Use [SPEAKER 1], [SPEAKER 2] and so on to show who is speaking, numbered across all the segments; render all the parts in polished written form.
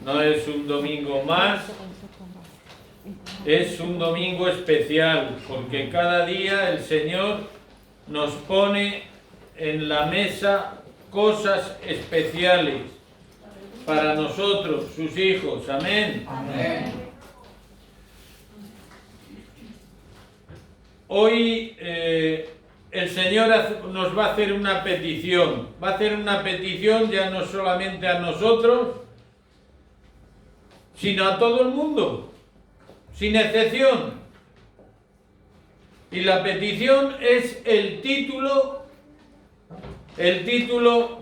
[SPEAKER 1] No es un domingo más, es un domingo especial, porque cada día el Señor nos pone en la mesa cosas especiales para nosotros, sus hijos. Amén.
[SPEAKER 2] Amén.
[SPEAKER 1] Hoy el Señor nos va a hacer una petición. Va a hacer una petición ya no solamente a nosotros, sino a todo el mundo, sin excepción. Y la petición es el título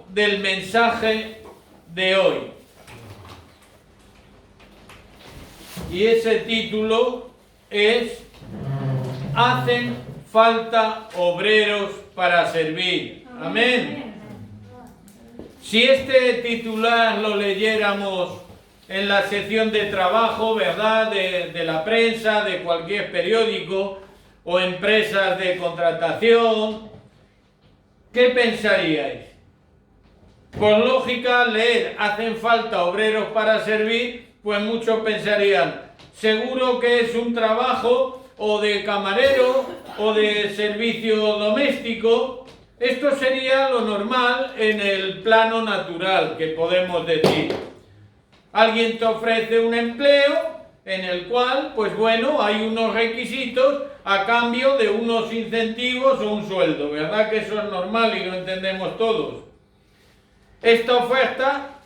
[SPEAKER 1] del mensaje de hoy. Y ese título es: hacen falta obreros para servir. Amén. Si este titular lo leyéramos en la sección de trabajo, ¿verdad?, de la prensa, de cualquier periódico o empresas de contratación, ¿qué pensaríais? Por lógica, leer hacen falta obreros para servir, pues muchos pensarían, seguro que es un trabajo o de camarero o de servicio doméstico. Esto sería lo normal en el plano natural, que podemos decir. Alguien te ofrece un empleo en el cual, pues bueno, hay unos requisitos a cambio de unos incentivos o un sueldo, ¿verdad? Que eso es normal y lo entendemos todos. Esta oferta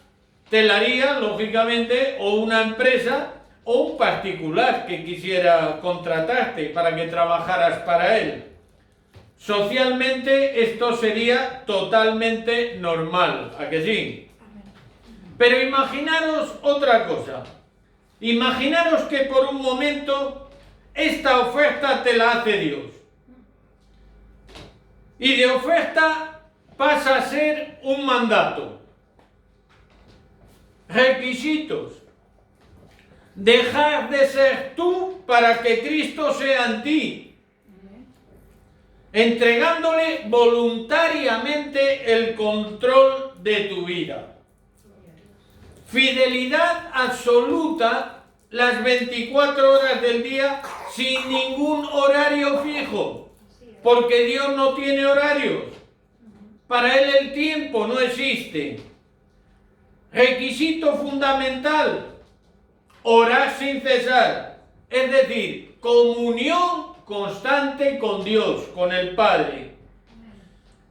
[SPEAKER 1] te la haría, lógicamente, o una empresa o un particular que quisiera contratarte para que trabajaras para él. Socialmente esto sería totalmente normal, ¿a que sí? Pero imaginaros otra cosa. Imaginaros que por un momento esta oferta te la hace Dios. Y de oferta pasa a ser un mandato. Requisitos. Dejar de ser tú para que Cristo sea en ti. Entregándole voluntariamente el control de tu vida. Fidelidad absoluta las 24 horas del día sin ningún horario fijo, porque Dios no tiene horarios. Para Él el tiempo no existe. Requisito fundamental: orar sin cesar, es decir, comunión constante con Dios, con el Padre.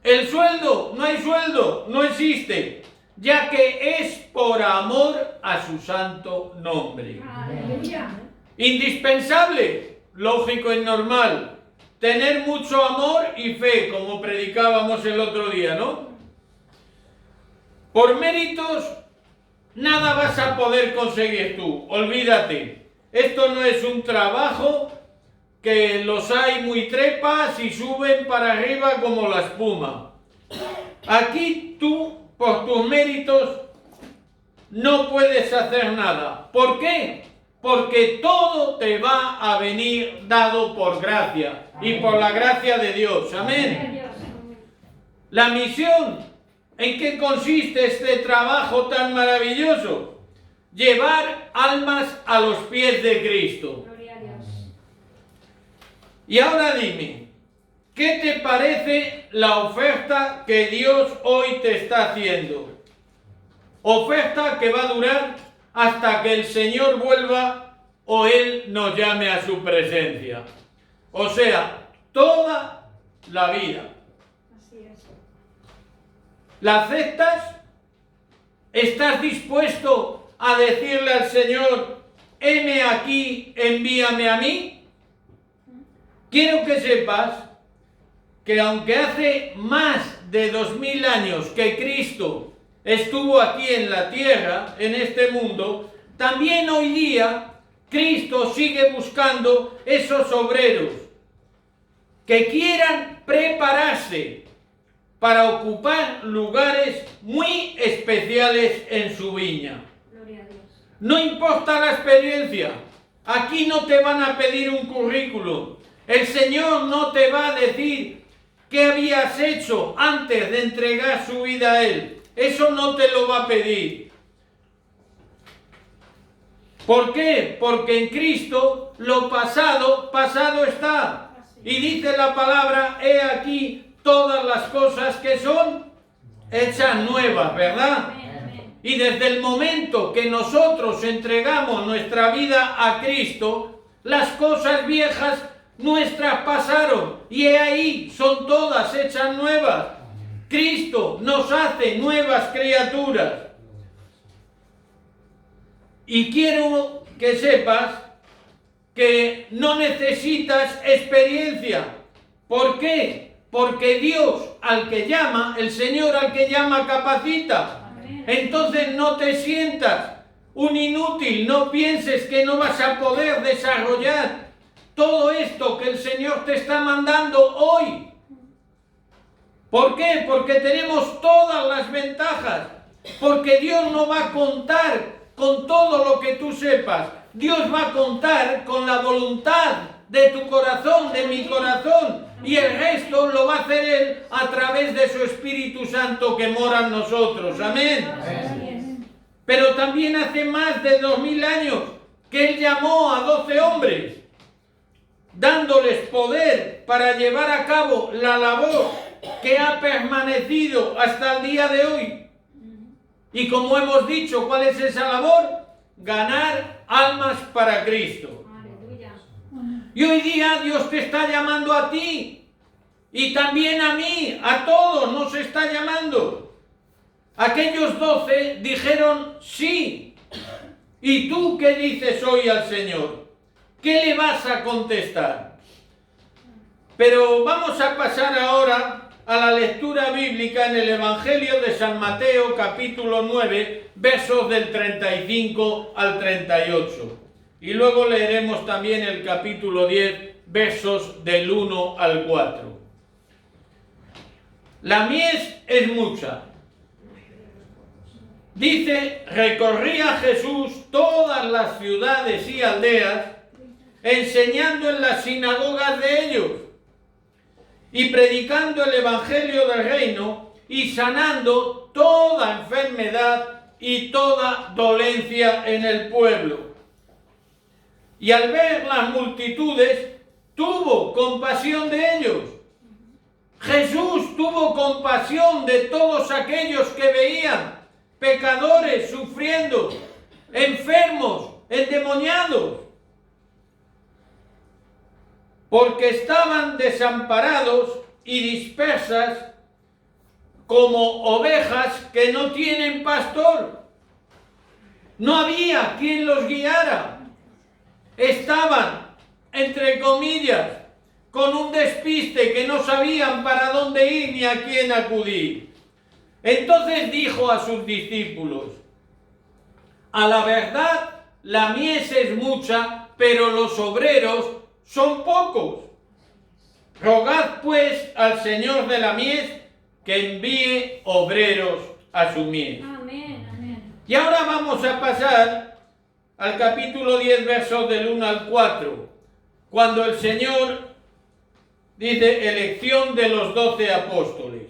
[SPEAKER 1] El sueldo, no hay sueldo, no existe, ya que es por amor a su santo nombre.
[SPEAKER 3] Aleluya.
[SPEAKER 1] Indispensable, lógico y normal, tener mucho amor y fe, como predicábamos el otro día, ¿no? Por méritos nada vas a poder conseguir tú, olvídate. Esto no es un trabajo que los hay muy trepas y suben para arriba como la espuma. Aquí tú, por tus méritos, no puedes hacer nada. ¿Por qué? Porque todo te va a venir dado por gracia y por la gracia de Dios. Amén. La misión, ¿en qué consiste este trabajo tan maravilloso? Llevar almas a los pies de Cristo. Y ahora dime, ¿qué te parece la oferta que Dios hoy te está haciendo? Oferta que va a durar hasta que el Señor vuelva o Él nos llame a su presencia. O sea, toda la vida.
[SPEAKER 3] Así es.
[SPEAKER 1] ¿La aceptas? ¿Estás dispuesto a decirle al Señor, heme aquí, envíame a mí? Quiero que sepas que aunque hace más de 2000 años que Cristo estuvo aquí en la tierra, en este mundo, también hoy día Cristo sigue buscando esos obreros que quieran prepararse para ocupar lugares muy especiales en su viña.
[SPEAKER 3] Gloria a Dios.
[SPEAKER 1] No importa la experiencia, aquí no te van a pedir un currículum. El Señor no te va a decir qué habías hecho antes de entregar su vida a Él. Eso no te lo va a pedir. ¿Por qué? Porque en Cristo lo pasado, pasado está. Y dice la palabra, he aquí todas las cosas que son hechas nuevas, ¿verdad? Y desde el momento que nosotros entregamos nuestra vida a Cristo, las cosas viejas nuestras pasaron y he ahí son todas hechas nuevas. Cristo nos hace nuevas criaturas. Y quiero que sepas que no necesitas experiencia. ¿Por qué? Porque Dios al que llama, el Señor al que llama capacita. Entonces no te sientas un inútil, no pienses que no vas a poder desarrollar todo esto que el Señor te está mandando hoy. ¿Por qué? Porque tenemos todas las ventajas. Porque Dios no va a contar con todo lo que tú sepas. Dios va a contar con la voluntad de tu corazón, de mi corazón. Y el resto lo va a hacer Él a través de su Espíritu Santo que mora en nosotros. Amén. Pero también hace más de 2000 años que Él llamó a 12 hombres, dándoles poder para llevar a cabo la labor que ha permanecido hasta el día de hoy. Y como hemos dicho, ¿cuál es esa labor? Ganar almas para Cristo.
[SPEAKER 3] Aleluya.
[SPEAKER 1] Y hoy día Dios te está llamando a ti. Y también a mí, a todos nos está llamando. Aquellos 12 dijeron sí. ¿Y tú qué dices hoy al Señor? ¿Qué le vas a contestar? Pero vamos a pasar ahora a la lectura bíblica en el Evangelio de San Mateo, capítulo 9, versos del 35 al 38. Y luego leeremos también el capítulo 10, versos del 1 al 4. La mies es mucha. Dice, recorría Jesús todas las ciudades y aldeas, enseñando en las sinagogas de ellos, y predicando el evangelio del reino y sanando toda enfermedad y toda dolencia en el pueblo. Y al ver las multitudes, tuvo compasión de ellos. Jesús tuvo compasión de todos aquellos que veían pecadores sufriendo, enfermos, endemoniados, porque estaban desamparados y dispersas como ovejas que no tienen pastor. No había quien los guiara. Estaban, entre comillas, con un despiste que no sabían para dónde ir ni a quién acudir. Entonces dijo a sus discípulos, a la verdad, la mies es mucha, pero los obreros son pocos. Rogad pues al Señor de la mies que envíe obreros a su mies.
[SPEAKER 3] Amén, amén.
[SPEAKER 1] Y ahora vamos a pasar al capítulo 10, versos del 1 al 4, cuando el Señor dice elección de los 12 apóstoles.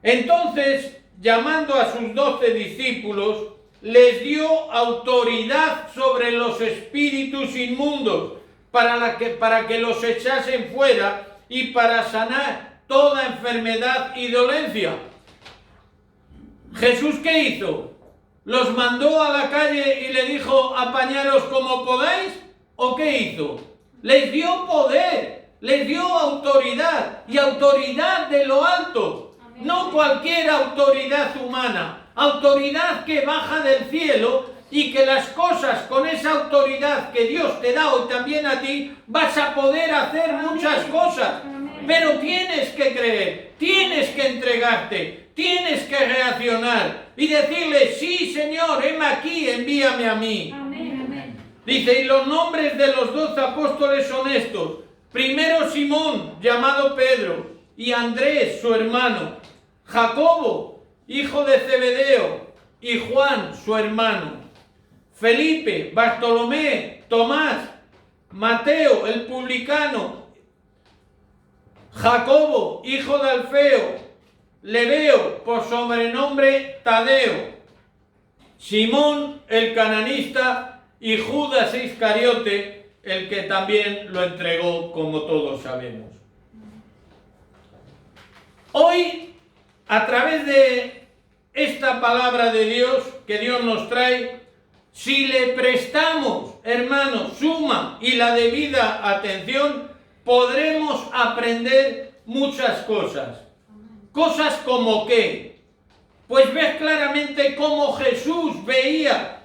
[SPEAKER 1] Entonces, llamando a sus 12 discípulos, les dio autoridad sobre los espíritus inmundos para que los echasen fuera y para sanar toda enfermedad y dolencia. ¿Jesús qué hizo? ¿Los mandó a la calle y le dijo apañaros como podáis? ¿O qué hizo? Les dio poder, les dio autoridad, y autoridad de lo alto. Amén. No cualquier autoridad humana, autoridad que baja del cielo, y que las cosas con esa autoridad que Dios te da hoy también a ti, vas a poder hacer muchas cosas. Pero tienes que creer, tienes que entregarte, tienes que reaccionar y decirle, sí Señor, heme aquí, envíame a mí.
[SPEAKER 3] Amén, amén.
[SPEAKER 1] Dice, y los nombres de los 12 apóstoles son estos. Primero Simón, llamado Pedro, y Andrés, su hermano, Jacobo, hijo de Zebedeo, y Juan, su hermano, Felipe, Bartolomé, Tomás, Mateo, el publicano, Jacobo, hijo de Alfeo, Lebeo, por sobrenombre Tadeo, Simón, el cananista, y Judas Iscariote, el que también lo entregó, como todos sabemos. Hoy, a través de esta palabra de Dios que Dios nos trae, si le prestamos, hermanos, suma y la debida atención, podremos aprender muchas cosas. Cosas como qué. Pues ves claramente cómo Jesús veía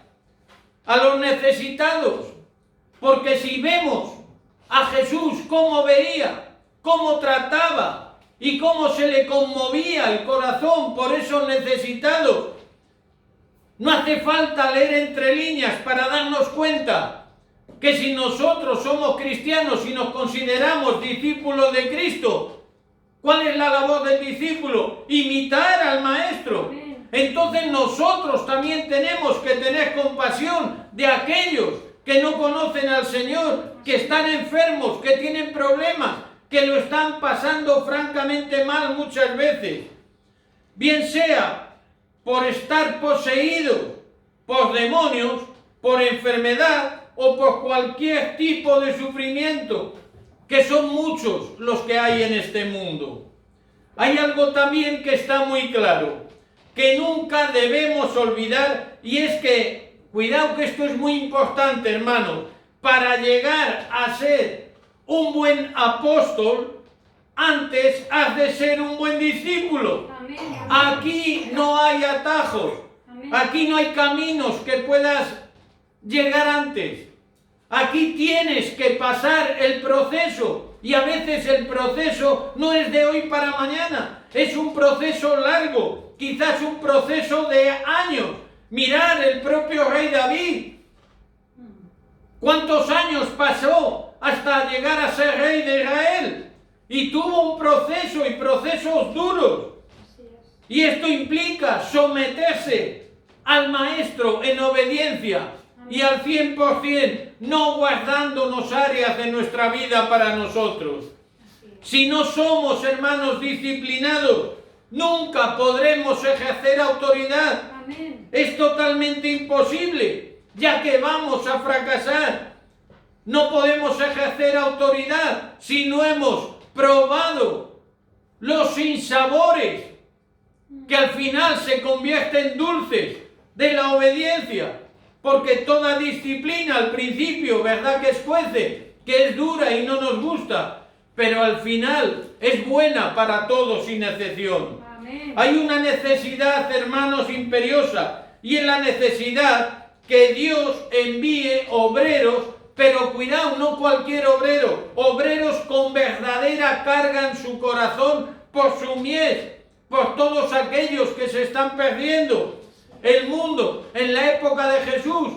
[SPEAKER 1] a los necesitados. Porque si vemos a Jesús cómo veía, cómo trataba y cómo se le conmovía el corazón por esos necesitados, no hace falta leer entre líneas para darnos cuenta que si nosotros somos cristianos y nos consideramos discípulos de Cristo, ¿cuál es la labor del discípulo? Imitar al Maestro. Entonces nosotros también tenemos que tener compasión de aquellos que no conocen al Señor, que están enfermos, que tienen problemas, que lo están pasando francamente mal muchas veces. Bien sea por estar poseídos por demonios, por enfermedad o por cualquier tipo de sufrimiento, que son muchos los que hay en este mundo. Hay algo también que está muy claro, que nunca debemos olvidar, y es que, cuidado que esto es muy importante, hermanos, para llegar a ser un buen apóstol, antes has de ser un buen discípulo.
[SPEAKER 3] Amén.
[SPEAKER 1] Aquí no hay atajos, aquí no hay caminos que puedas llegar antes. Aquí tienes que pasar el proceso, y a veces el proceso no es de hoy para mañana, es un proceso largo, quizás un proceso de años. Mirad el propio rey David, ¿cuántos años pasó hasta llegar a ser rey de Israel? Y tuvo un proceso y procesos duros. Y esto implica someterse al Maestro en obediencia y al 100%, no guardándonos áreas de nuestra vida para nosotros. Si no somos, hermanos, disciplinados, nunca podremos ejercer autoridad.
[SPEAKER 3] Amén.
[SPEAKER 1] Es totalmente imposible, ya que vamos a fracasar. No podemos ejercer autoridad si no hemos probado los sinsabores que al final se convierten dulces de la obediencia, porque toda disciplina al principio, verdad que escuece, que es dura y no nos gusta, pero al final es buena para todos sin excepción.
[SPEAKER 3] Amén.
[SPEAKER 1] Hay una necesidad, hermanos, imperiosa, y es la necesidad que Dios envíe obreros, pero cuidado, no cualquier obrero, obreros con verdadera carga en su corazón por su mies, por todos aquellos que se están perdiendo. El mundo en la época de Jesús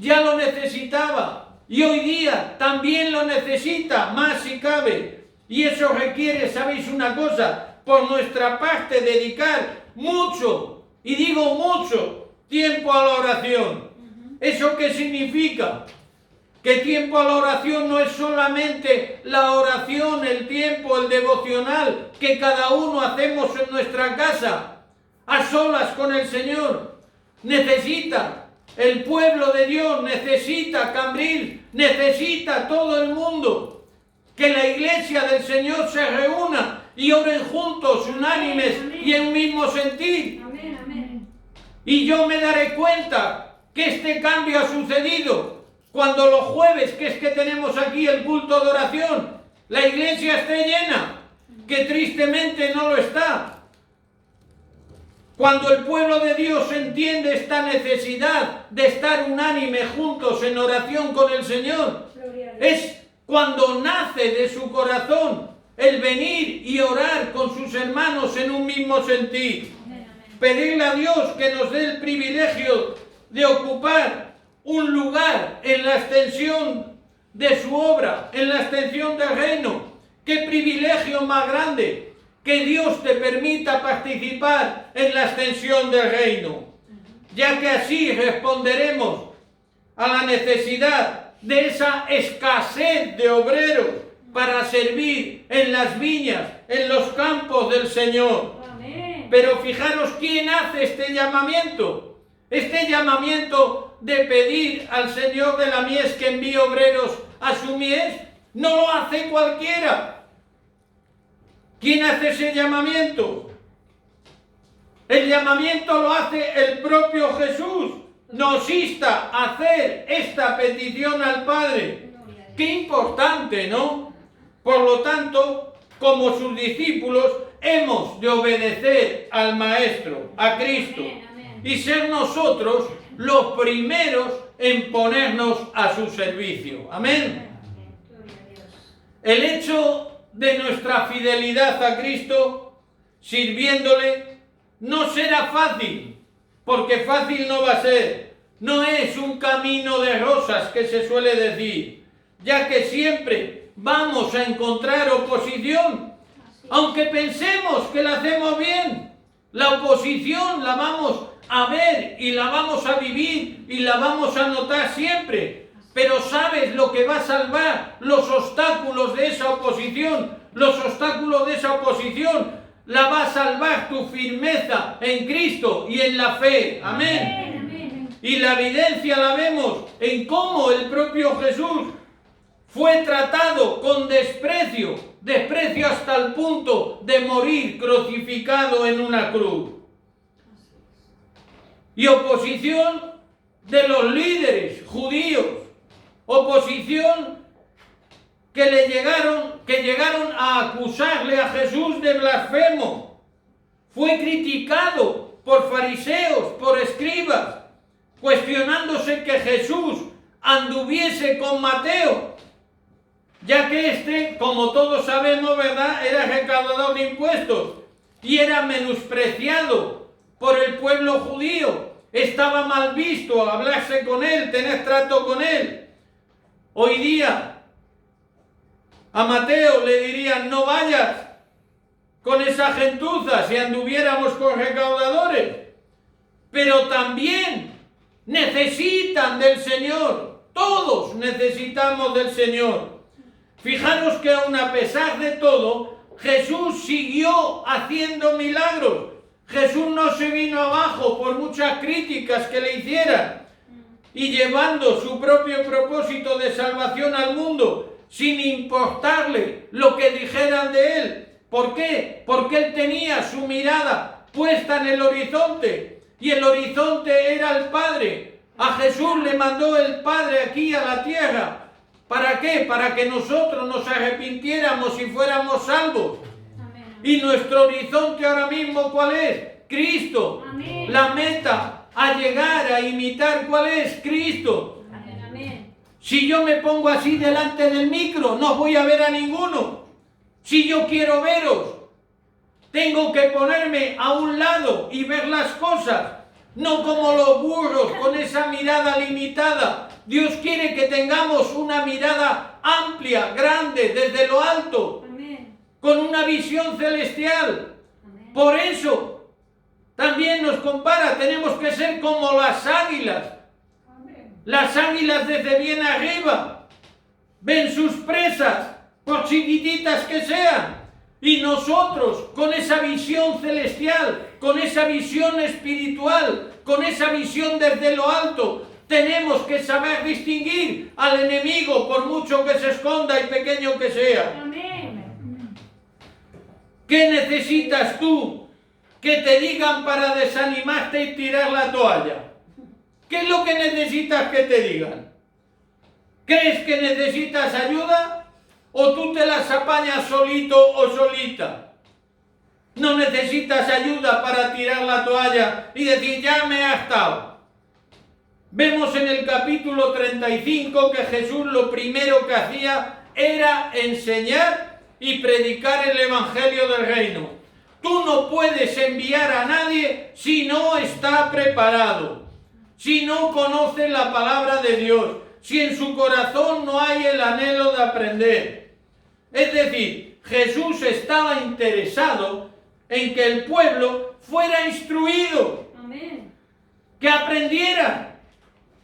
[SPEAKER 1] ya lo necesitaba, y hoy día también lo necesita, más si cabe. Y eso requiere, ¿sabéis una cosa? Por nuestra parte dedicar mucho, y digo mucho, tiempo a la oración. ¿Eso qué significa? Que tiempo a la oración no es solamente la oración, el tiempo, el devocional que cada uno hacemos en nuestra casa, a solas con el Señor. Necesita el pueblo de Dios, necesita Cambril, necesita todo el mundo que la iglesia del Señor se reúna y oren juntos, unánimes y en un mismo sentir.
[SPEAKER 3] Amén, amén.
[SPEAKER 1] Y yo me daré cuenta que este cambio ha sucedido cuando los jueves, que es que tenemos aquí el culto de oración, la iglesia esté llena, que tristemente no lo está. Cuando el pueblo de Dios entiende esta necesidad de estar unánime juntos en oración con el Señor,
[SPEAKER 3] Gloria a Dios.
[SPEAKER 1] es cuando nace de su corazón el venir y orar con sus hermanos en un mismo sentir.
[SPEAKER 3] Amén, amén.
[SPEAKER 1] Pedirle a Dios que nos dé el privilegio de ocupar un lugar en la extensión de su obra, en la extensión del reino. ¡Qué privilegio más grande! Que Dios te permita participar en la extensión del reino, ya que así responderemos a la necesidad de esa escasez de obreros para servir en las viñas, en los campos del Señor.
[SPEAKER 3] Amén.
[SPEAKER 1] Pero fijaros quién hace este llamamiento. Este llamamiento de pedir al Señor de la mies que envíe obreros a su mies, no lo hace cualquiera. ¿Quién hace ese llamamiento? El llamamiento lo hace el propio Jesús. Nos insta a hacer esta petición al Padre. Qué importante, ¿no? Por lo tanto, como sus discípulos, hemos de obedecer al Maestro, a Cristo, y ser nosotros los primeros en ponernos a su servicio. Amén. El hecho de nuestra fidelidad a Cristo, sirviéndole, no será fácil, porque fácil no va a ser. No es un camino de rosas que se suele decir, ya que siempre vamos a encontrar oposición, aunque pensemos que la hacemos bien. La oposición la vamos a ver y la vamos a vivir y la vamos a notar siempre. Pero ¿sabes lo que va a salvar los obstáculos de esa oposición? Los obstáculos de esa oposición la va a salvar tu firmeza en Cristo y en la fe. Amén. Y la evidencia la vemos en cómo el propio Jesús fue tratado con desprecio hasta el punto de morir crucificado en una cruz. Y oposición de los líderes judíos, oposición que llegaron a acusarle a Jesús de blasfemo. Fue criticado por fariseos, por escribas, cuestionándose que Jesús anduviese con Mateo, ya que este, como todos sabemos, ¿verdad?, era recaudador de impuestos y era menospreciado por el pueblo judío. Estaba mal visto hablarse con él, tener trato con él. Hoy día a Mateo le dirían: no vayas con esa gentuza si anduviéramos con recaudadores. Pero también necesitan del Señor. Todos necesitamos del Señor. Fijaros que aun a pesar de todo, Jesús siguió haciendo milagros. Jesús no se vino abajo por muchas críticas que le hicieran, y llevando su propio propósito de salvación al mundo, sin importarle lo que dijeran de él. ¿Por qué? Porque él tenía su mirada puesta en el horizonte, y el horizonte era el Padre. A Jesús le mandó el Padre aquí a la tierra. ¿Para qué? Para que nosotros nos arrepintiéramos y fuéramos salvos. Amén. Y nuestro horizonte ahora mismo, ¿cuál es? Cristo. Amén. La meta a llegar a imitar, ¿cuál es? Cristo. Amén. Si yo me pongo así delante del micro, no voy a ver a ninguno. Si yo quiero veros, tengo que ponerme a un lado y ver las cosas, no como los burros con esa mirada limitada. Dios quiere que tengamos una mirada amplia, grande, desde lo alto. Amén. Con una visión celestial. Amén. Por eso también nos compara, tenemos que ser como las águilas. Amén. Las águilas desde bien arriba ven sus presas, por chiquititas que sean. Y nosotros, con esa visión celestial, con esa visión espiritual, con esa visión desde lo alto, tenemos que saber distinguir al enemigo, por mucho que se esconda y pequeño que sea. Amén. ¿Qué necesitas tú que te digan para desanimarte y tirar la toalla? ¿Qué es lo que necesitas que te digan? ¿Crees que necesitas ayuda? ¿O tú te las apañas solito o solita? No necesitas ayuda para tirar la toalla y decir: ya me he hartado. Vemos en el capítulo 35 que Jesús lo primero que hacía era enseñar y predicar el evangelio del reino. Tú no puedes enviar a nadie si no está preparado, si no conoce la palabra de Dios, si en su corazón no hay el anhelo de aprender. Es decir, Jesús estaba interesado en que el pueblo fuera instruido. Amén. Que aprendiera.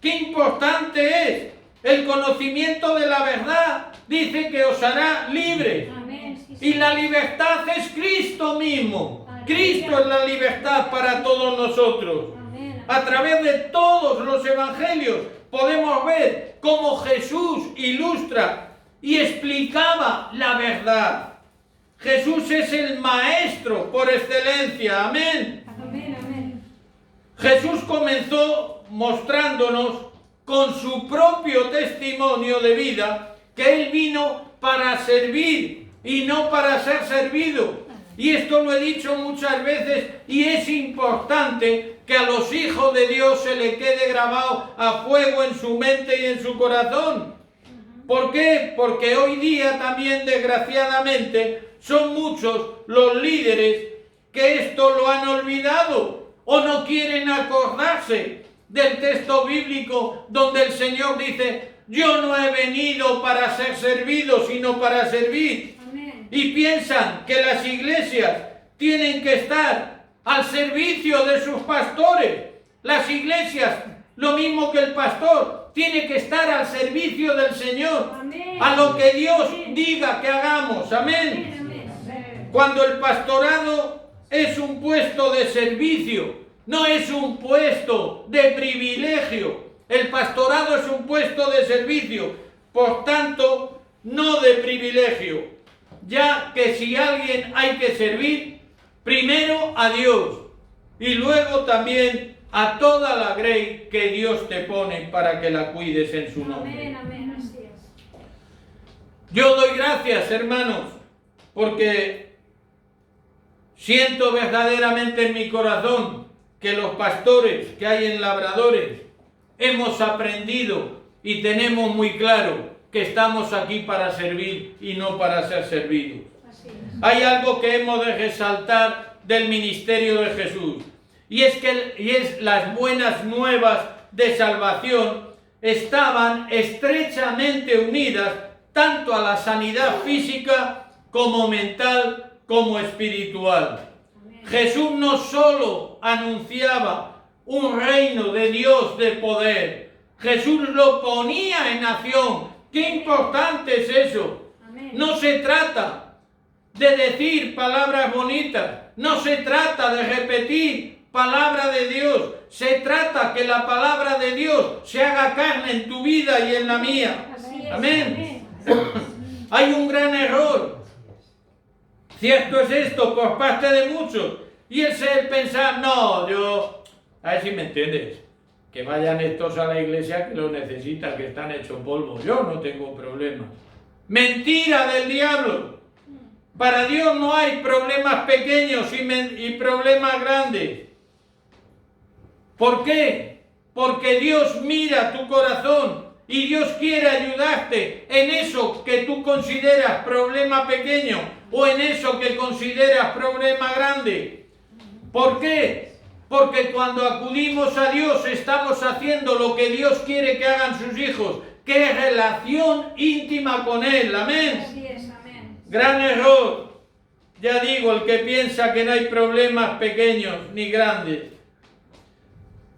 [SPEAKER 1] Qué importante es el conocimiento de la verdad. Dice que os hará libres. Amén. Sí, sí. Y la libertad es Cristo mismo. Aleluya. Cristo es la libertad para todos nosotros. Amén. A través de todos los evangelios podemos ver cómo Jesús ilustra y explicaba la verdad. Jesús es el maestro por excelencia. Amén.
[SPEAKER 3] Amén, amén.
[SPEAKER 1] Jesús comenzó mostrándonos con su propio testimonio de vida que Él vino para servir y no para ser servido. Y esto lo he dicho muchas veces y es importante que a los hijos de Dios se le quede grabado a fuego en su mente y en su corazón. ¿Por qué? Porque hoy día también, desgraciadamente, son muchos los líderes que esto lo han olvidado o no quieren acordarse del texto bíblico donde el Señor dice: yo no he venido para ser servido, sino para servir.
[SPEAKER 3] Amén.
[SPEAKER 1] Y piensan que las iglesias tienen que estar al servicio de sus pastores. Las iglesias, lo mismo que el pastor, tiene que estar al servicio del Señor.
[SPEAKER 3] Amén.
[SPEAKER 1] A lo que Dios
[SPEAKER 3] Amén.
[SPEAKER 1] diga que hagamos. Amén.
[SPEAKER 3] Amén, amén.
[SPEAKER 1] Cuando el pastorado es un puesto de servicio, no es un puesto de privilegio. El pastorado es un puesto de servicio, por tanto, no de privilegio. Ya que si alguien hay que servir, primero a Dios y luego también a toda la grey que Dios te pone para que la cuides en su nombre.
[SPEAKER 3] Amén, amén, así es.
[SPEAKER 1] Yo doy gracias, hermanos, porque siento verdaderamente en mi corazón que los pastores que hay en Labradores hemos aprendido y tenemos muy claro que estamos aquí para servir y no para ser servidos.
[SPEAKER 3] Así es.
[SPEAKER 1] Hay algo que hemos de resaltar del ministerio de Jesús, y es las buenas nuevas de salvación estaban estrechamente unidas tanto a la sanidad física como mental como espiritual.
[SPEAKER 3] Amén.
[SPEAKER 1] Jesús no solo anunciaba un reino de Dios de poder, Jesús lo ponía en acción. ¡Qué importante es eso!
[SPEAKER 3] Amén.
[SPEAKER 1] No se trata de decir palabras bonitas, no se trata de repetir palabra de Dios, se trata que la palabra de Dios se haga carne en tu vida y en la mía.
[SPEAKER 3] Así es.
[SPEAKER 1] Amén. Hay un gran error, cierto es esto, por parte de muchos, y es el pensar: no, yo, a ver si me entiendes, que vayan estos a la iglesia que lo necesitan, que están hechos polvo, yo no tengo problemas. Mentira del diablo. Para Dios no hay problemas pequeños y problemas grandes. ¿Por qué? Porque Dios mira tu corazón y Dios quiere ayudarte en eso que tú consideras problema pequeño o en eso que consideras problema grande. ¿Por qué? Porque cuando acudimos a Dios estamos haciendo lo que Dios quiere que hagan sus hijos, que es relación íntima con Él. Amén.
[SPEAKER 3] Así es, amén.
[SPEAKER 1] Gran error. Ya digo, el que piensa que no hay problemas pequeños ni grandes.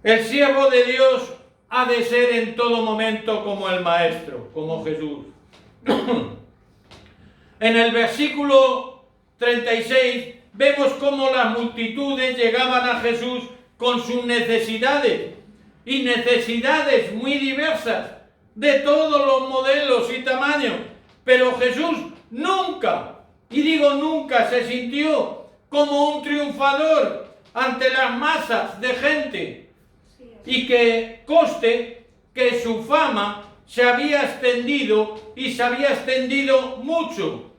[SPEAKER 1] El siervo de Dios ha de ser en todo momento como el Maestro, como Jesús. En el versículo 36 vemos cómo las multitudes llegaban a Jesús con sus necesidades, y necesidades muy diversas, de todos los modelos y tamaños. Pero Jesús nunca, y digo nunca, se sintió como un triunfador ante las masas de gente. Y que conste que su fama se había extendido y se había extendido mucho.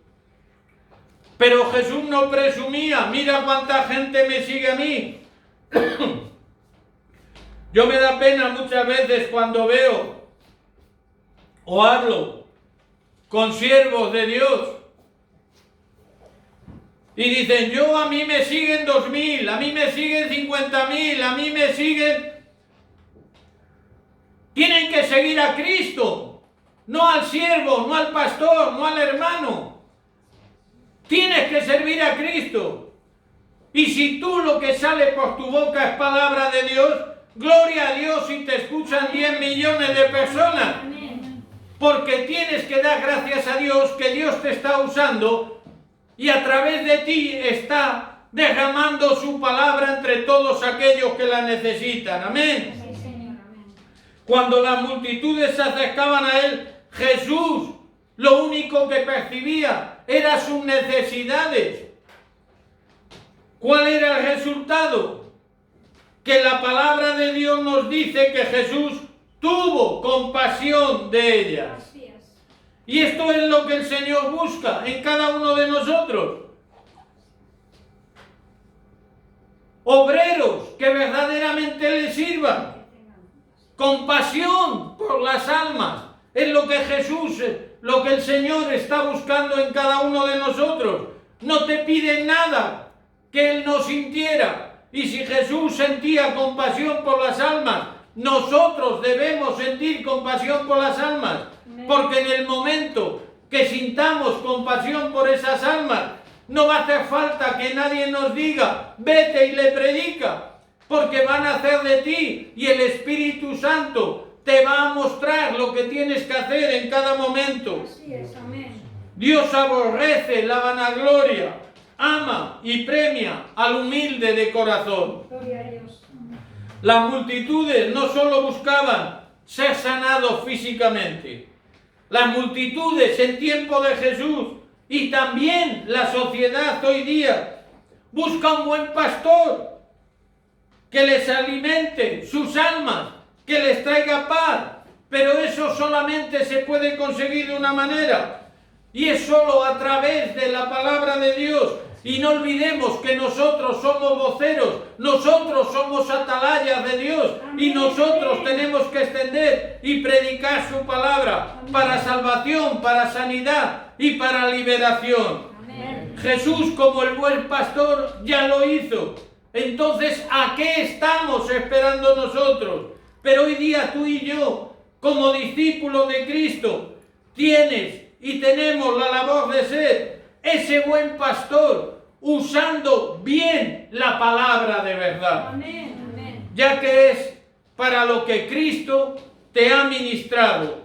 [SPEAKER 1] Pero Jesús no presumía: mira cuánta gente me sigue a mí. Yo me da pena muchas veces cuando veo o hablo con siervos de Dios y dicen: a mí me siguen 2000, a mí me siguen 50.000, a mí me siguen... Tienen que seguir a Cristo, no al siervo, no al pastor, no al hermano. Tienes que servir a Cristo. Y si tú lo que sale por tu boca es palabra de Dios, gloria a Dios si te escuchan 10 millones de personas.
[SPEAKER 3] Amén.
[SPEAKER 1] Porque tienes que dar gracias a Dios que Dios te está usando y a través de ti está derramando su palabra entre todos aquellos que la necesitan. Amén.
[SPEAKER 3] Sí, Señor. Amén.
[SPEAKER 1] Cuando las multitudes se acercaban a él, Jesús lo único que percibía eran sus necesidades. ¿Cuál era el resultado? Que la palabra de Dios nos dice que Jesús tuvo compasión de ellas.
[SPEAKER 3] Así es.
[SPEAKER 1] Y esto es lo que el Señor busca en cada uno de nosotros. Obreros que verdaderamente le sirvan. Compasión por las almas. Es lo que Jesús, lo que el Señor está buscando en cada uno de nosotros. No te pide nada que Él no sintiera. Y si Jesús sentía compasión por las almas, nosotros debemos sentir compasión por las almas. Porque en el momento que sintamos compasión por esas almas, no va a hacer falta que nadie nos diga, vete y le predica, porque van a hacer de ti y el Espíritu Santo te va a mostrar lo que tienes que hacer en cada momento.
[SPEAKER 3] Así es. Amén.
[SPEAKER 1] Dios aborrece la vanagloria, ama y premia al humilde de corazón.
[SPEAKER 3] Gloria a Dios.
[SPEAKER 1] Las multitudes no solo buscaban ser sanados físicamente, las multitudes en tiempo de Jesús y también la sociedad hoy día busca un buen pastor que les alimente sus almas, que les traiga paz, pero eso solamente se puede conseguir de una manera y es solo a través de la palabra de Dios. Y no olvidemos que nosotros somos voceros, nosotros somos atalayas de Dios y nosotros tenemos que extender y predicar su palabra para salvación, para sanidad y para liberación.
[SPEAKER 3] Amén.
[SPEAKER 1] Jesús, como el buen pastor, ya lo hizo. Entonces, ¿a qué estamos esperando nosotros? Pero hoy día tú y yo, como discípulos de Cristo, tienes y tenemos la labor de ser ese buen pastor, usando bien la palabra de verdad.
[SPEAKER 3] Amén. Amén.
[SPEAKER 1] Ya que es para lo que Cristo te ha ministrado,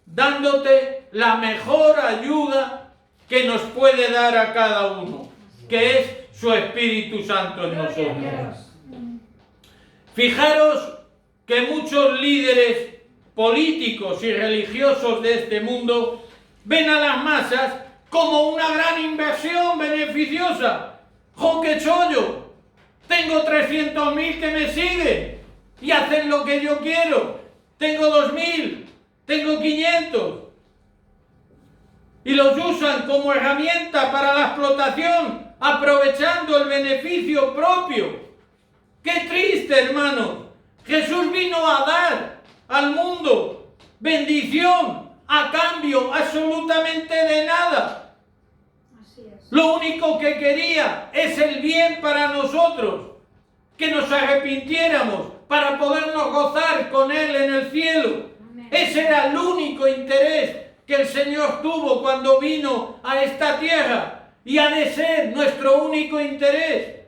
[SPEAKER 1] dándote la mejor ayuda que nos puede dar a cada uno, que es su Espíritu Santo en
[SPEAKER 3] Gloria a
[SPEAKER 1] nosotros.
[SPEAKER 3] Dios.
[SPEAKER 1] Fijaros que muchos líderes políticos y religiosos de este mundo ven a las masas como una gran inversión beneficiosa. ¡Jo, qué chollo! Tengo 300.000 que me siguen y hacen lo que yo quiero. Tengo 2.000, tengo 500. Y los usan como herramienta para la explotación, aprovechando el beneficio propio. ¡Qué triste, hermano! Jesús vino a dar al mundo bendición a cambio absolutamente de nada.
[SPEAKER 3] Así es.
[SPEAKER 1] Lo único que quería es el bien para nosotros, que nos arrepintiéramos para podernos gozar con Él en el cielo.
[SPEAKER 3] Amén.
[SPEAKER 1] Ese era el único interés que el Señor tuvo cuando vino a esta tierra y ha de ser nuestro único interés.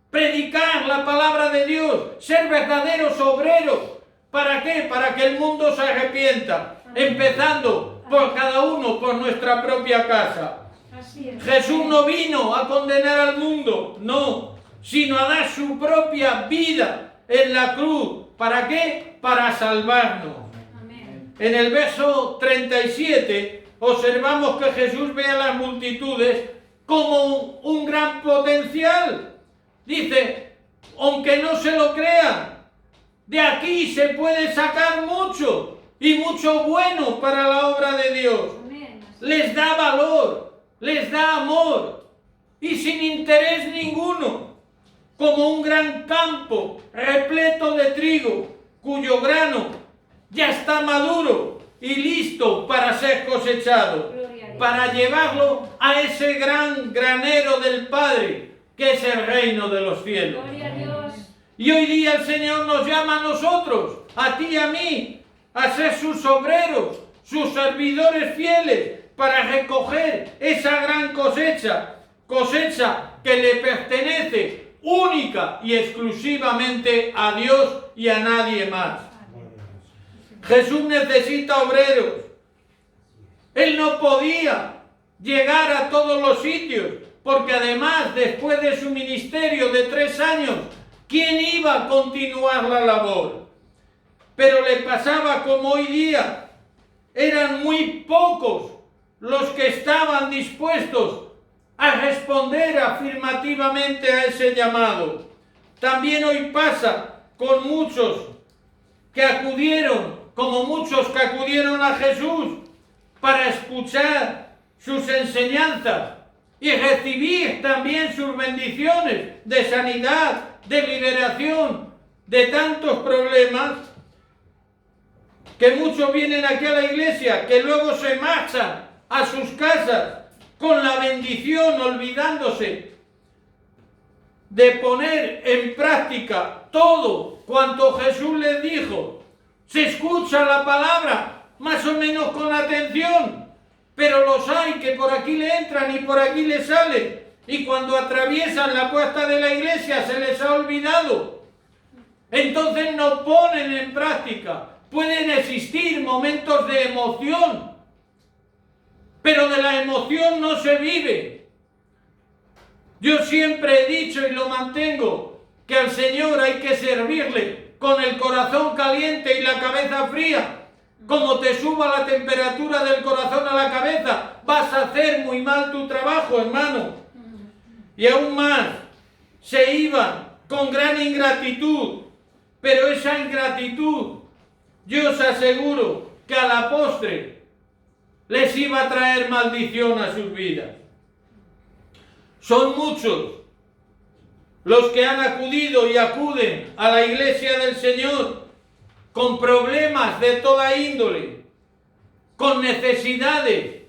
[SPEAKER 1] Predicar la palabra de Dios, ser verdaderos obreros. ¿Para qué? Para que el mundo se arrepienta, empezando por cada uno, por nuestra propia casa.
[SPEAKER 3] Así es.
[SPEAKER 1] Jesús no vino a condenar al mundo, no, sino a dar su propia vida en la cruz. ¿Para qué? Para salvarnos.
[SPEAKER 3] Amén.
[SPEAKER 1] En el verso 37 observamos que Jesús ve a las multitudes como un gran potencial. Dice, aunque no se lo crean, de aquí se puede sacar mucho y mucho bueno para la obra de Dios.
[SPEAKER 3] Amén.
[SPEAKER 1] Les da valor, les da amor y sin interés ninguno, como un gran campo repleto de trigo, cuyo grano ya está maduro y listo para ser cosechado,
[SPEAKER 3] Gloria a Dios.
[SPEAKER 1] para llevarlo a ese gran granero del Padre, que es el reino de los cielos.
[SPEAKER 3] Gloria a Dios.
[SPEAKER 1] Y hoy día el Señor nos llama a nosotros, a ti y a mí, a ser sus obreros, sus servidores fieles, para recoger esa gran cosecha, cosecha que le pertenece única y exclusivamente a Dios y a nadie más. Jesús necesita obreros. Él no podía llegar a todos los sitios, porque además, después de su ministerio de 3 años, ¿quién iba a continuar la labor? Pero le pasaba como hoy día. Eran muy pocos los que estaban dispuestos a responder afirmativamente a ese llamado. También hoy pasa con muchos que acudieron, como muchos que acudieron a Jesús para escuchar sus enseñanzas y recibir también sus bendiciones de sanidad, de liberación, de tantos problemas, que muchos vienen aquí a la iglesia, que luego se marchan a sus casas con la bendición, olvidándose de poner en práctica todo cuanto Jesús les dijo. Se escucha la palabra más o menos con atención, pero los hay que por aquí le entran y por aquí le salen, y cuando atraviesan la puerta de la iglesia se les ha olvidado. Entonces no ponen en práctica. Pueden existir momentos de emoción, pero de la emoción no se vive. Yo siempre he dicho y lo mantengo, que al Señor hay que servirle con el corazón caliente y la cabeza fría. Como te suba la temperatura del corazón a la cabeza, vas a hacer muy mal tu trabajo, hermano. Y aún más, se iban con gran ingratitud, pero esa ingratitud, yo os aseguro que a la postre les iba a traer maldición a sus vidas. Son muchos los que han acudido y acuden a la iglesia del Señor con problemas de toda índole, con necesidades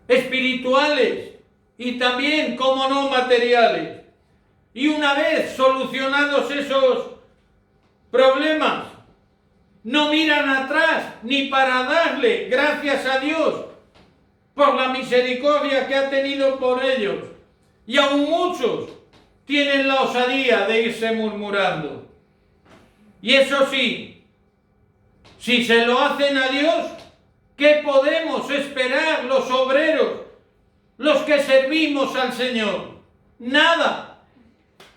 [SPEAKER 1] espirituales y también, como no, materiales. Y una vez solucionados esos problemas, no miran atrás ni para darle gracias a Dios por la misericordia que ha tenido por ellos. Y aún muchos tienen la osadía de irse murmurando. Y eso sí, si se lo hacen a Dios, ¿qué podemos esperar los obreros, los que servimos al Señor? Nada.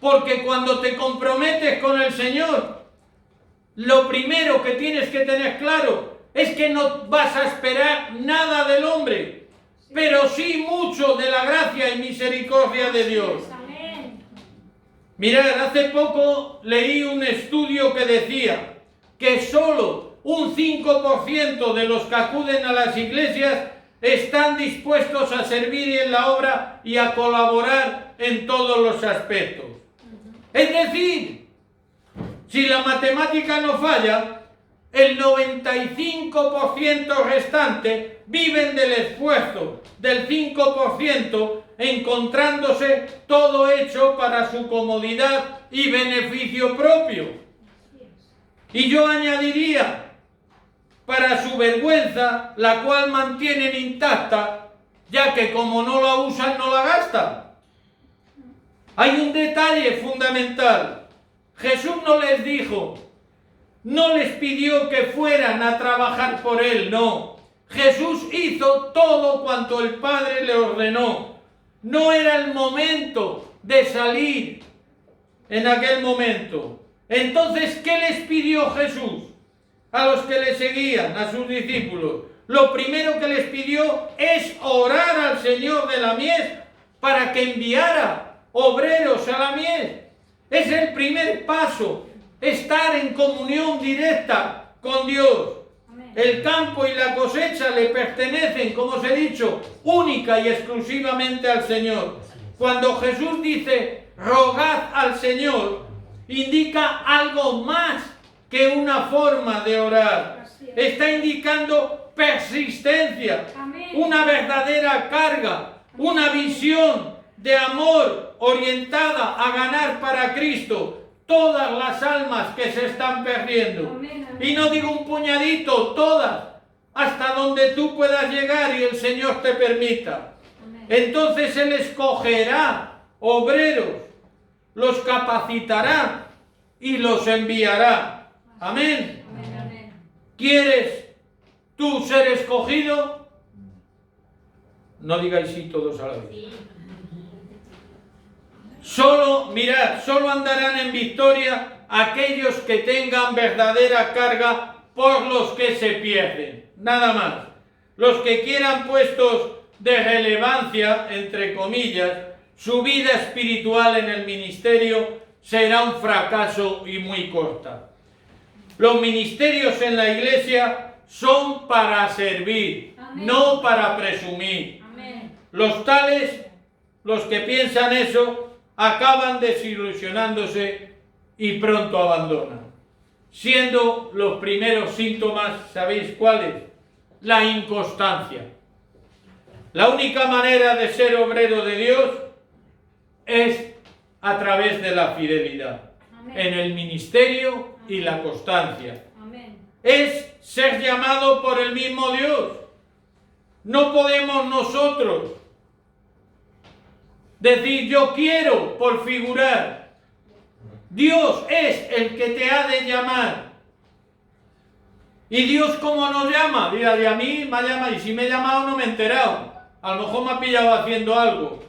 [SPEAKER 1] Porque cuando te comprometes con el Señor, lo primero que tienes que tener claro es que no vas a esperar nada del hombre, pero sí mucho de la gracia y misericordia de Dios. Mirad, hace poco leí un estudio que decía que solo un 5% de los que acuden a las iglesias están dispuestos a servir en la obra y a colaborar en todos los aspectos. Es decir, si la matemática no falla, el 95% restante viven del esfuerzo del 5%, encontrándose todo hecho para su comodidad y beneficio propio. Y yo añadiría, para su vergüenza, la cual mantienen intacta, ya que como no la usan, no la gastan. Hay un detalle fundamental. Jesús no les dijo, no les pidió que fueran a trabajar por Él, no. Jesús hizo todo cuanto el Padre le ordenó. No era el momento de salir en aquel momento. Entonces, ¿qué les pidió Jesús a los que le seguían, a sus discípulos? Lo primero que les pidió es orar al Señor de la mies para que enviara obreros a la mies. Es el primer paso, estar en comunión directa con Dios. El campo y la cosecha le pertenecen, como os he dicho, única y exclusivamente al Señor. Cuando Jesús dice, rogad al Señor, indica algo más que una forma de orar. Está indicando persistencia, una verdadera carga, una visión de amor orientada a ganar para Cristo todas las almas que se están perdiendo. Y no digo un puñadito, todas, hasta donde tú puedas llegar y el Señor te permita. Entonces Él escogerá obreros, los capacitará y los enviará. Amén. ¿Quieres tú ser escogido? No digáis sí todos a la vez. Solo andarán en victoria aquellos que tengan verdadera carga por los que se pierden. Nada más. Los que quieran puestos de relevancia, entre comillas, su vida espiritual en el ministerio será un fracaso y muy corta. Los ministerios en la iglesia son para servir,
[SPEAKER 3] Amén.
[SPEAKER 1] no para presumir.
[SPEAKER 3] Amén.
[SPEAKER 1] Los tales, los que piensan eso, acaban desilusionándose y pronto abandonan. Siendo los primeros síntomas, ¿sabéis cuáles? La inconstancia. La única manera de ser obrero de Dios es a través de la fidelidad.
[SPEAKER 3] Amén.
[SPEAKER 1] En el ministerio y la constancia.
[SPEAKER 3] Amén.
[SPEAKER 1] Es ser llamado por el mismo Dios. No podemos nosotros decir yo quiero por figurar. Dios es el que te ha de llamar. ¿Y Dios cómo nos llama? Mira, de a mí me ha llamado, y si me he llamado no me he enterado. A lo mejor me ha pillado haciendo algo.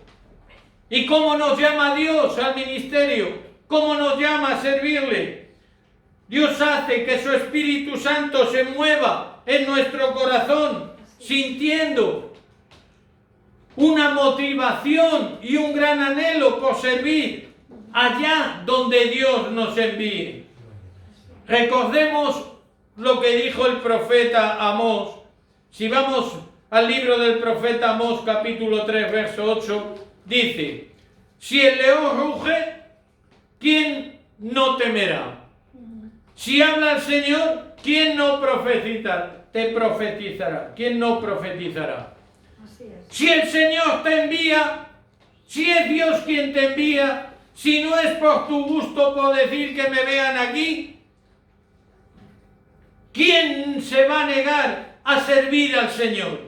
[SPEAKER 1] ¿Y cómo nos llama Dios al ministerio? ¿Cómo nos llama a servirle? Dios hace que su Espíritu Santo se mueva en nuestro corazón, sintiendo una motivación y un gran anhelo por servir allá donde Dios nos envíe. Recordemos lo que dijo el profeta Amós. Si vamos al libro del profeta Amós, capítulo 3, verso 8, dice: si el león ruge, ¿quién no temerá? Si habla el Señor, ¿quién no profetizará? ¿Quién no profetizará?
[SPEAKER 3] Así es.
[SPEAKER 1] Si el Señor te envía, si es Dios quien te envía, si no es por tu gusto por decir que me vean aquí, ¿quién se va a negar a servir al Señor?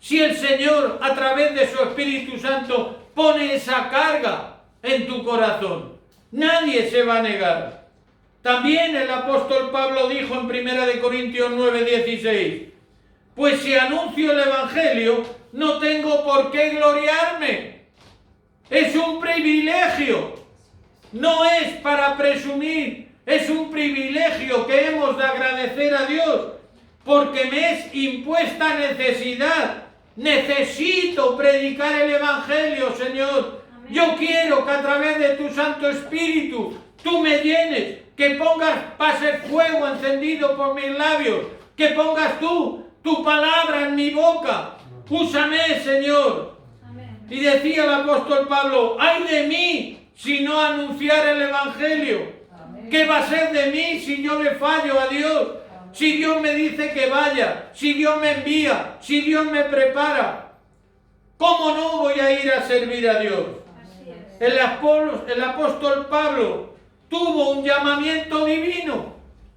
[SPEAKER 1] Si el Señor, a través de su Espíritu Santo, pone esa carga en tu corazón, nadie se va a negar. También el apóstol Pablo dijo en 1 Corintios 9:16, pues si anuncio el Evangelio, no tengo por qué gloriarme. Es un privilegio, no es para presumir, es un privilegio que hemos de agradecer a Dios, porque me es impuesta necesidad. Necesito predicar el Evangelio, Señor.
[SPEAKER 3] Amén.
[SPEAKER 1] Yo quiero que a través de tu Santo Espíritu tú me llenes, que pases fuego encendido por mis labios, que pongas tú tu palabra en mi boca. Úsame, Señor.
[SPEAKER 3] Amén.
[SPEAKER 1] Y decía el apóstol Pablo, ay de mí si no anunciar el Evangelio. ¿Qué va a ser de mí si yo le fallo a Dios? Si Dios me dice que vaya, si Dios me envía, si Dios me prepara, ¿cómo no voy a ir a servir a Dios?
[SPEAKER 3] Así es.
[SPEAKER 1] El apóstol Pablo tuvo un llamamiento divino.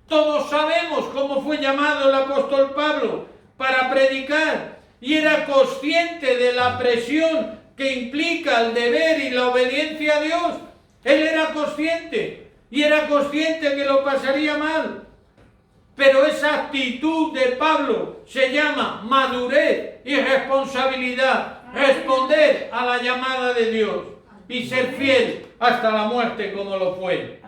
[SPEAKER 1] Todos sabemos cómo fue llamado el apóstol Pablo para predicar, y era consciente de la presión que implica el deber y la obediencia a Dios. Él era consciente, y era consciente que lo pasaría mal. Pero esa actitud de Pablo se llama madurez y responsabilidad. Responder a la llamada de Dios y ser fiel hasta la muerte como lo fue.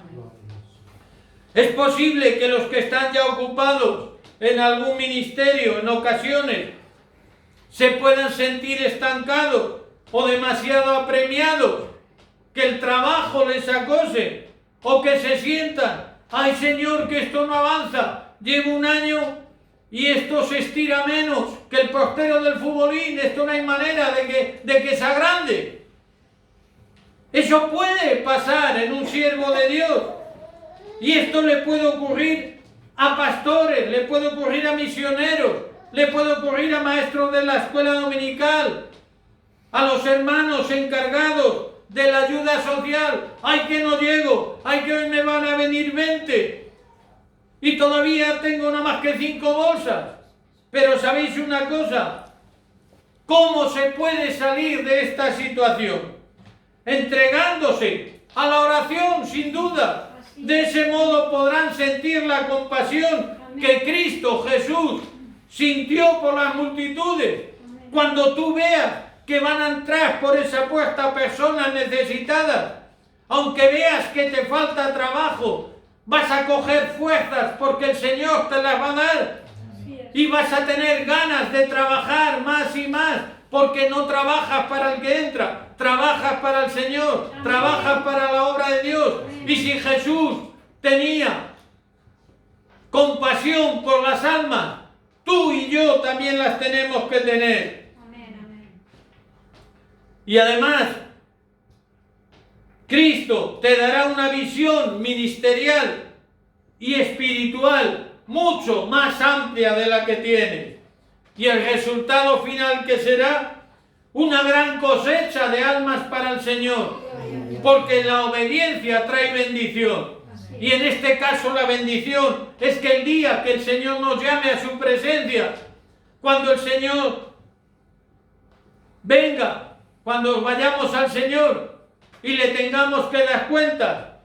[SPEAKER 1] Es posible que los que están ya ocupados en algún ministerio en ocasiones se puedan sentir estancados o demasiado apremiados, que el trabajo les acose o que se sientan, ay Señor, que esto no avanza. Llevo un año y esto se estira menos que el portero del futbolín. Esto no hay manera de que se agrande. Eso puede pasar en un siervo de Dios. Y esto le puede ocurrir a pastores, le puede ocurrir a misioneros, le puede ocurrir a maestros de la escuela dominical, a los hermanos encargados de la ayuda social. Ay, que no llego, ay, que hoy me van a venir 20. Y todavía tengo nada más que 5 bolsas. Pero ¿sabéis una cosa? ¿Cómo se puede salir de esta situación? Entregándose a la oración, sin duda. De ese modo podrán sentir la compasión que Cristo Jesús sintió por las multitudes. Cuando tú veas que van a entrar por esa puerta personas necesitadas, Aunque veas que te falta trabajo, vas a coger fuerzas porque el Señor te las va a dar.
[SPEAKER 3] Así es.
[SPEAKER 1] Y vas a tener ganas de trabajar más y más, porque no trabajas para el que entra, trabajas para el Señor,
[SPEAKER 3] Amén.
[SPEAKER 1] trabajas para la obra de Dios.
[SPEAKER 3] Amén.
[SPEAKER 1] Y si Jesús tenía compasión por las almas, tú y yo también las tenemos que tener.
[SPEAKER 3] Amén, amén.
[SPEAKER 1] Y además, Cristo te dará una visión ministerial y espiritual mucho más amplia de la que tienes. Y el resultado final que será una gran cosecha de almas para el Señor. Porque la obediencia trae bendición. Y en este caso la bendición es que el día que el Señor nos llame a su presencia, cuando el Señor venga, cuando vayamos al Señor y le tengamos que dar cuenta,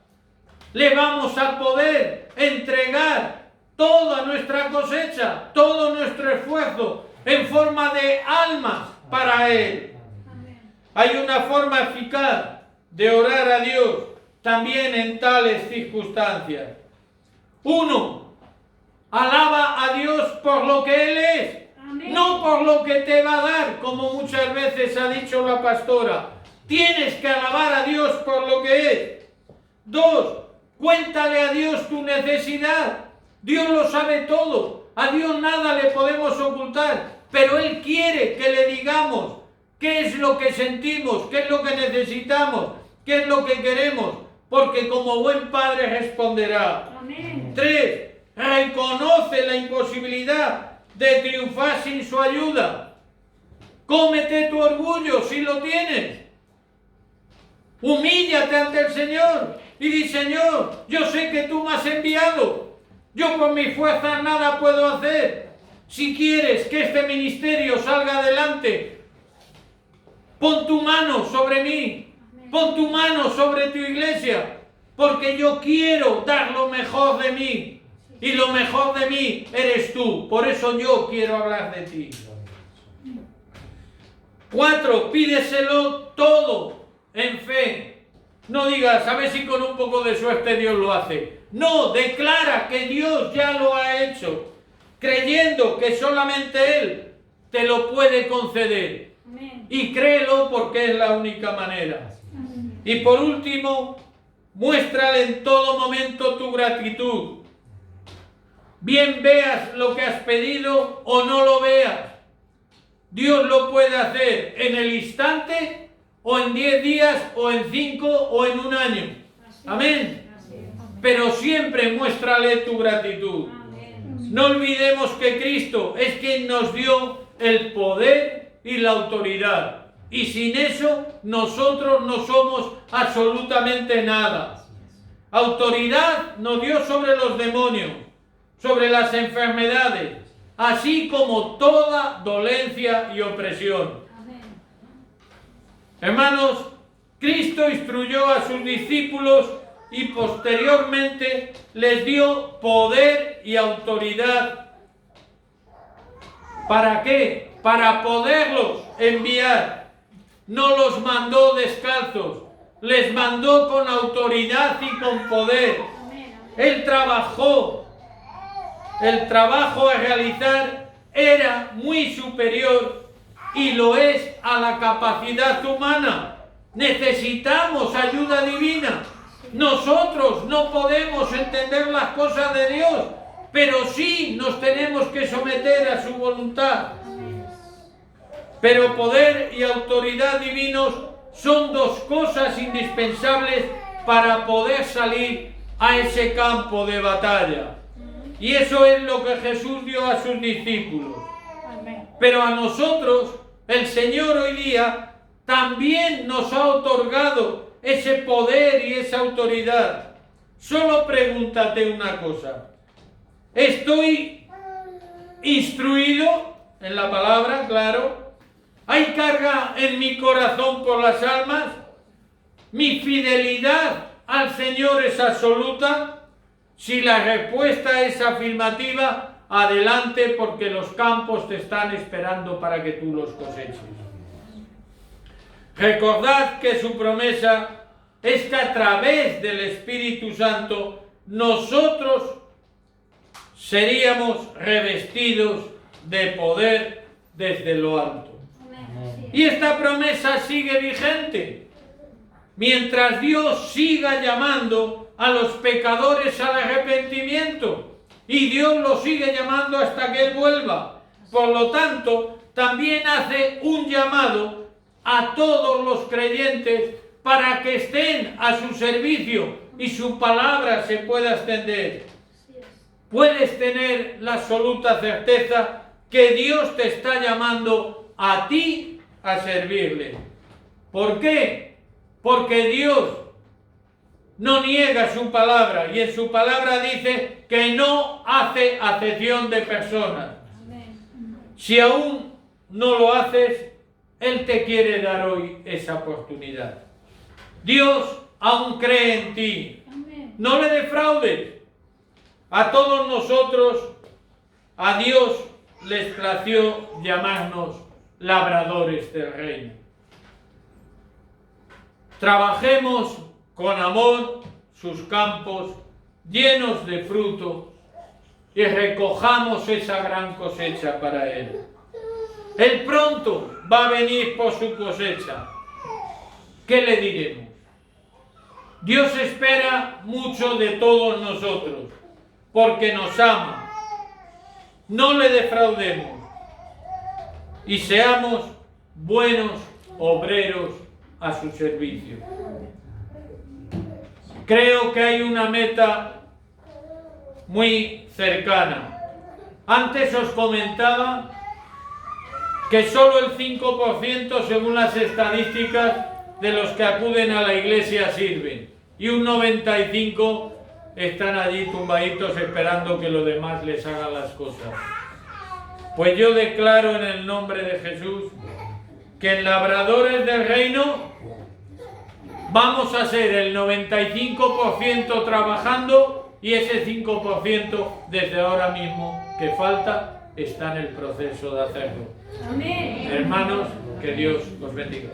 [SPEAKER 1] le vamos a poder entregar toda nuestra cosecha, todo nuestro esfuerzo en forma de almas para Él.
[SPEAKER 3] Amén.
[SPEAKER 1] Hay una forma eficaz de orar a Dios también en tales circunstancias. 1. Alaba a Dios por lo que Él es,
[SPEAKER 3] Amén.
[SPEAKER 1] no por lo que te va a dar, como muchas veces ha dicho la pastora. Tienes que alabar a Dios por lo que es. 2. Cuéntale a Dios tu necesidad. Dios lo sabe todo. A Dios nada le podemos ocultar, pero Él quiere que le digamos qué es lo que sentimos, qué es lo que necesitamos, qué es lo que queremos, porque como buen padre responderá.
[SPEAKER 3] Amén.
[SPEAKER 1] 3. Reconoce la imposibilidad de triunfar sin su ayuda. Cómete tu orgullo si lo tienes. Humíllate ante el Señor y di: Señor, yo sé que tú me has enviado. Yo por mis fuerzas nada puedo hacer. Si quieres que este ministerio salga adelante, pon tu mano sobre mí. Pon tu mano sobre tu iglesia, porque yo quiero dar lo mejor de mí. Y lo mejor de mí eres tú. Por eso yo quiero hablar de ti. 4. Pídeselo todo en fe. No digas, a ver si con un poco de suerte Dios lo hace. No, declara que Dios ya lo ha hecho, creyendo que solamente Él te lo puede conceder.
[SPEAKER 3] Amén.
[SPEAKER 1] Y créelo, porque es la única manera.
[SPEAKER 3] Amén.
[SPEAKER 1] Y por último, muéstrale en todo momento tu gratitud. Bien veas lo que has pedido o no lo veas, Dios lo puede hacer en el instante, o en 10 días, o en 5, o en un año. Amén.
[SPEAKER 3] Así es.
[SPEAKER 1] Pero siempre muéstrale tu gratitud.
[SPEAKER 3] Amén.
[SPEAKER 1] No olvidemos que Cristo es quien nos dio el poder y la autoridad. Y sin eso, nosotros no somos absolutamente nada. Autoridad nos dio sobre los demonios, sobre las enfermedades, así como toda dolencia y opresión.
[SPEAKER 3] Amén.
[SPEAKER 1] Hermanos, Cristo instruyó a sus discípulos y posteriormente les dio poder y autoridad. ¿Para qué? Para poderlos enviar. No los mandó descalzos, les mandó con autoridad y con poder.
[SPEAKER 3] Amén.
[SPEAKER 1] Él trabajó. El trabajo a realizar era muy superior y lo es a la capacidad humana. Necesitamos ayuda divina. Nosotros no podemos entender las cosas de Dios, pero sí nos tenemos que someter a su voluntad. Pero poder y autoridad divinos son dos cosas indispensables para poder salir a ese campo de batalla. Y eso es lo que Jesús dio a sus discípulos.
[SPEAKER 3] Amén.
[SPEAKER 1] Pero a nosotros, el Señor hoy día también nos ha otorgado ese poder y esa autoridad. Solo pregúntate una cosa. ¿Estoy instruido en la palabra? Claro. ¿Hay carga en mi corazón por las almas? ¿Mi fidelidad al Señor es absoluta? Si la respuesta es afirmativa, adelante, porque los campos te están esperando para que tú los coseches. Recordad que su promesa es que a través del Espíritu Santo nosotros seríamos revestidos de poder desde lo alto. Y esta promesa sigue vigente. Mientras Dios siga llamando a los pecadores al arrepentimiento, y Dios los sigue llamando hasta que Él vuelva. Por lo tanto, también hace un llamado a todos los creyentes para que estén a su servicio y su palabra se pueda extender. Puedes tener la absoluta certeza que Dios te está llamando a ti a servirle. ¿Por qué? Porque Dios no niega su palabra y en su palabra dice que no hace acepción de personas. Si aún no lo haces, Él te quiere dar hoy esa oportunidad. Dios aún cree en ti. No le defraudes. A todos nosotros, a Dios les plació llamarnos labradores del reino. Trabajemos con amor sus campos llenos de fruto y recojamos esa gran cosecha para Él. Él pronto va a venir por su cosecha. ¿Qué le diremos? Dios espera mucho de todos nosotros porque nos ama. No le defraudemos y seamos buenos obreros a su servicio. Creo que hay una meta muy cercana. Antes os comentaba que solo el 5%, según las estadísticas, de los que acuden a la iglesia sirven. Y un 95% están allí tumbaditos esperando que los demás les hagan las cosas. Pues yo declaro en el nombre de Jesús que en Labradores del Reino vamos a ser el 95% trabajando y ese 5% desde ahora mismo que falta está en el proceso de hacerlo.
[SPEAKER 3] Amén.
[SPEAKER 1] Hermanos, que Dios os bendiga.